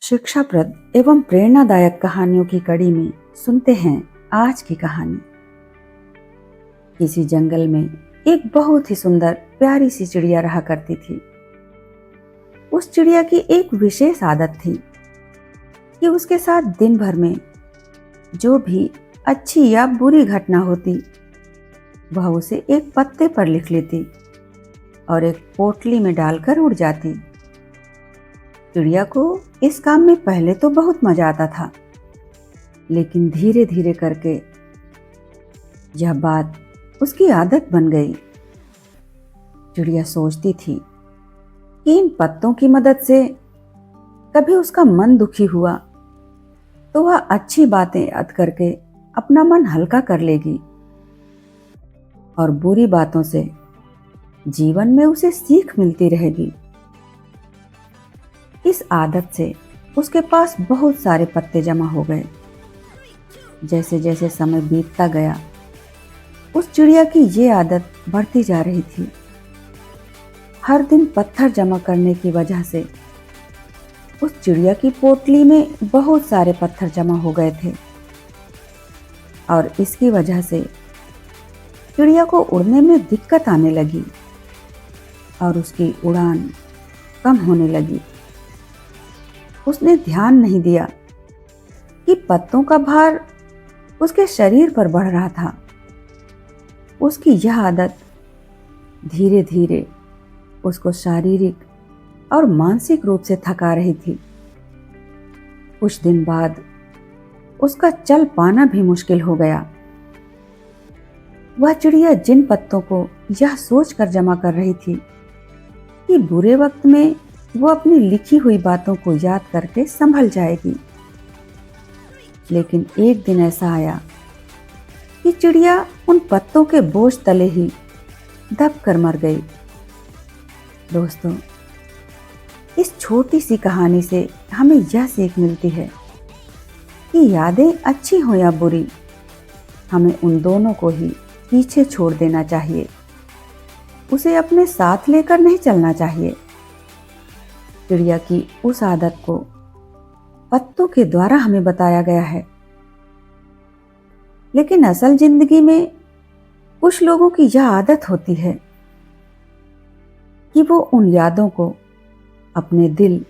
शिक्षाप्रद एवं प्रेरणादायक कहानियों की कड़ी में सुनते हैं आज की कहानी। किसी जंगल में एक बहुत ही सुंदर प्यारी सी चिड़िया रहा करती थी। उस चिड़िया की एक विशेष आदत थी कि उसके साथ दिन भर में जो भी अच्छी या बुरी घटना होती वह उसे एक पत्ते पर लिख लेती और एक पोटली में डालकर उड़ जाती। चिड़िया को इस काम में पहले तो बहुत मजा आता था, लेकिन धीरे धीरे करके यह बात उसकी आदत बन गई। चिड़िया सोचती थी कि इन पत्तों की मदद से कभी उसका मन दुखी हुआ तो वह अच्छी बातें याद करके अपना मन हल्का कर लेगी और बुरी बातों से जीवन में उसे सीख मिलती रहेगी। इस आदत से उसके पास बहुत सारे पत्ते जमा हो गए। जैसे जैसे समय बीतता गया उस चिड़िया की ये आदत बढ़ती जा रही थी। हर दिन पत्थर जमा करने की वजह से उस चिड़िया की पोटली में बहुत सारे पत्थर जमा हो गए थे और इसकी वजह से चिड़िया को उड़ने में दिक्कत आने लगी और उसकी उड़ान कम होने लगी। उसने ध्यान नहीं दिया कि पत्तों का भार उसके शरीर पर बढ़ रहा था। उसकी यह आदत धीरे धीरे उसको शारीरिक और मानसिक रूप से थका रही थी। कुछ दिन बाद उसका चल पाना भी मुश्किल हो गया। वह चिड़िया जिन पत्तों को यह सोचकर जमा कर रही थी कि बुरे वक्त में वो अपनी लिखी हुई बातों को याद करके संभल जाएगी, लेकिन एक दिन ऐसा आया कि चिड़िया उन पत्तों के बोझ तले ही दब कर मर गई। दोस्तों, इस छोटी सी कहानी से हमें यह सीख मिलती है कि यादें अच्छी हो या बुरी, हमें उन दोनों को ही पीछे छोड़ देना चाहिए। उसे अपने साथ लेकर नहीं चलना चाहिए। चिड़िया की उस आदत को पत्तों के द्वारा हमें बताया गया है, लेकिन असल जिंदगी में कुछ लोगों की यह आदत होती है कि वो उन यादों को अपने दिल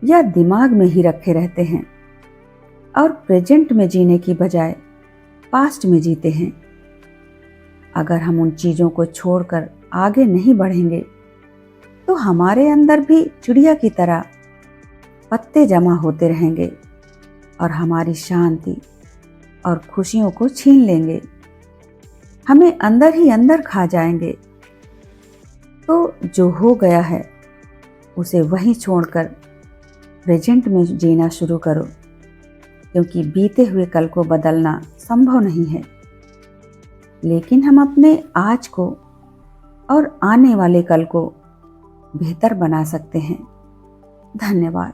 या दिमाग में ही रखे रहते हैं और प्रेजेंट में जीने की बजाय पास्ट में जीते हैं। अगर हम उन चीजों को छोड़कर आगे नहीं बढ़ेंगे तो हमारे अंदर भी चिड़िया की तरह पत्ते जमा होते रहेंगे और हमारी शांति और खुशियों को छीन लेंगे, हमें अंदर ही अंदर खा जाएंगे। तो जो हो गया है उसे वहीं छोड़कर प्रेजेंट में जीना शुरू करो, क्योंकि बीते हुए कल को बदलना संभव नहीं है, लेकिन हम अपने आज को और आने वाले कल को बेहतर बना सकते हैं। धन्यवाद।